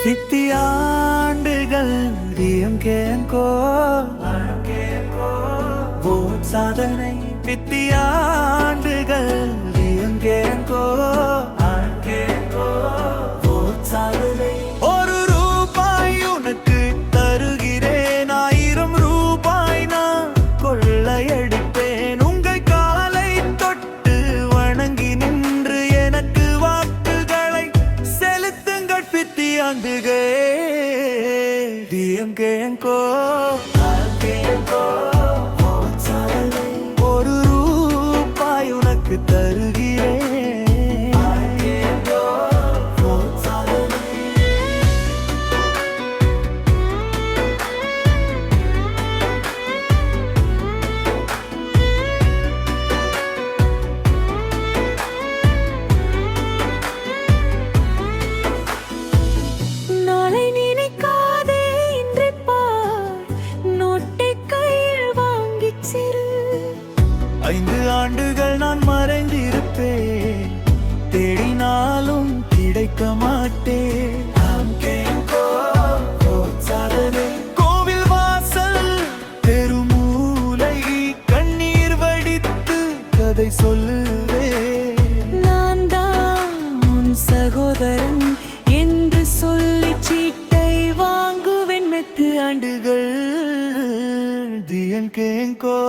சித்தியாண்டுகள் டிஎம்கேங்கோ vote சாதனை வித்தியாண்டுகள் டிஎம்கேங்கோ vote சாதனை ஒரு ரூபாய் உனக்கு தருகிறேன் 1000 ரூபாய் நான் கொள்ளையடிப்பேன் உங்கள் காலை தொட்டு வணங்கி நின்று எனக்கு வாக்குகளை செலுத்துங்கள் வித்தியாண்டுகள் டிஎம்கேங்கோ ஒரு ரூபாய் உனக்கு தருகிறேன் நாளை நினைக்காதே இன்று பார் நோட்டை கையில் வாங்கிச் சிறு 5 ஆண்டுகள் நான் மறைந்திருப்பேன் தேடினாலும் கிடைக்க மாட்டேன் கோவில் வாசல் தெருமூலை கண்ணீர் வடித்து கதை சொல்லுவேன் நான் தான் உன் சகோதரன் என்று சொல்லி சீட்டை வாங்குவேன் மெத்து ஆண்டுகள் டிஎம்கேங்கோ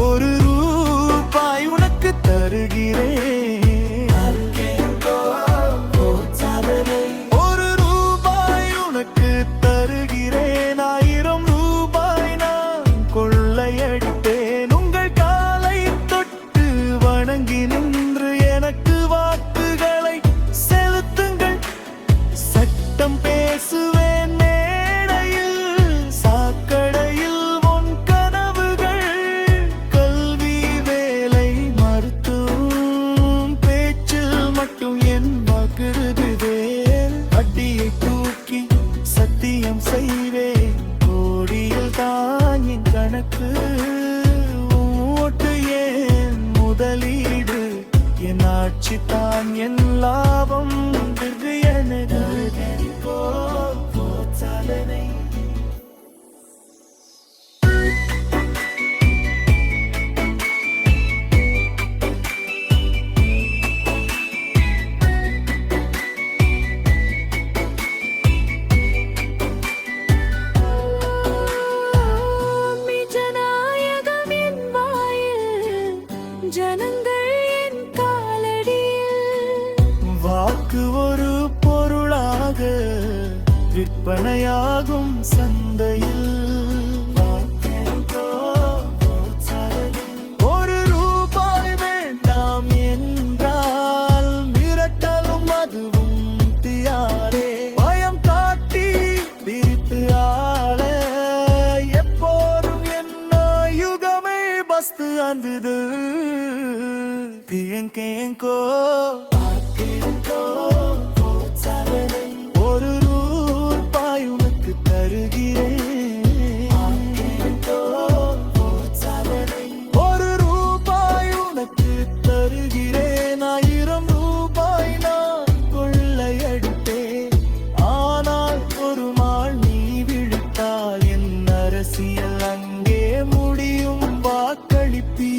ஒரு ரூபாய் உனக்கு தருகிறேன் ஒரு ரூபாய் உனக்கு தருகிறேன் 1000 ரூபாய் நான் கொள்ளையடிப்பேன் உங்கள் காலை தொட்டு வணங்கி நின்று எனக்கு வாக்குகளை செலுத்துங்கள் சட்டம் பேசுவேன் மேடையில் சாக்கடையில் உன் கனவுகள் கல்வி வேலை மருத்துவம் பேச்சில் மட்டும் என் வாக்குறுதிவேன் அடியை தூக்கி சத்தியம் செய்வேன் கோடியில் தான் என் கணக்கு ஓட்டு என் முதலீடு என் ஆட்சி தான் என் லாபம் இது எனது சாதனை ஜனநாயகம் என் வாயில் ஜனங்கள் என் காலடியில் வாக்கு ஒரு பொருளாக விற்பனையாகும் சந்தையில் ஒரு ரூபாய் வேண்டாம் என்றால் மிரட்டலும் அதுவும் தியாரே பயம் காட்டி பிரித்து ஆள எப்போதும் என்ன யுகமே பஸ்து அந்தது டிஎம்கேங்கோ ஒரு ரூபாய் உனக்கு தருகிறேன் ஒரு ரூபாய் உனக்கு தருகிறேன் 1000 ரூபாய் நான் கொள்ளையடிப்பேன் ஆனால் ஒரு நாள் நீ விழித்தால் என் அரசியல் அங்கே முடியும் வாக்களிப்பி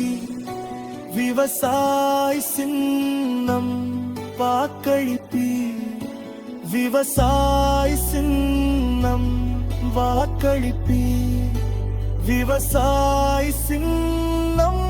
விவசாய் சின்னம் வாக்களிப்பி விவசாய் சின்னம் வாக்களிப்பி விவசாய் சின்னம்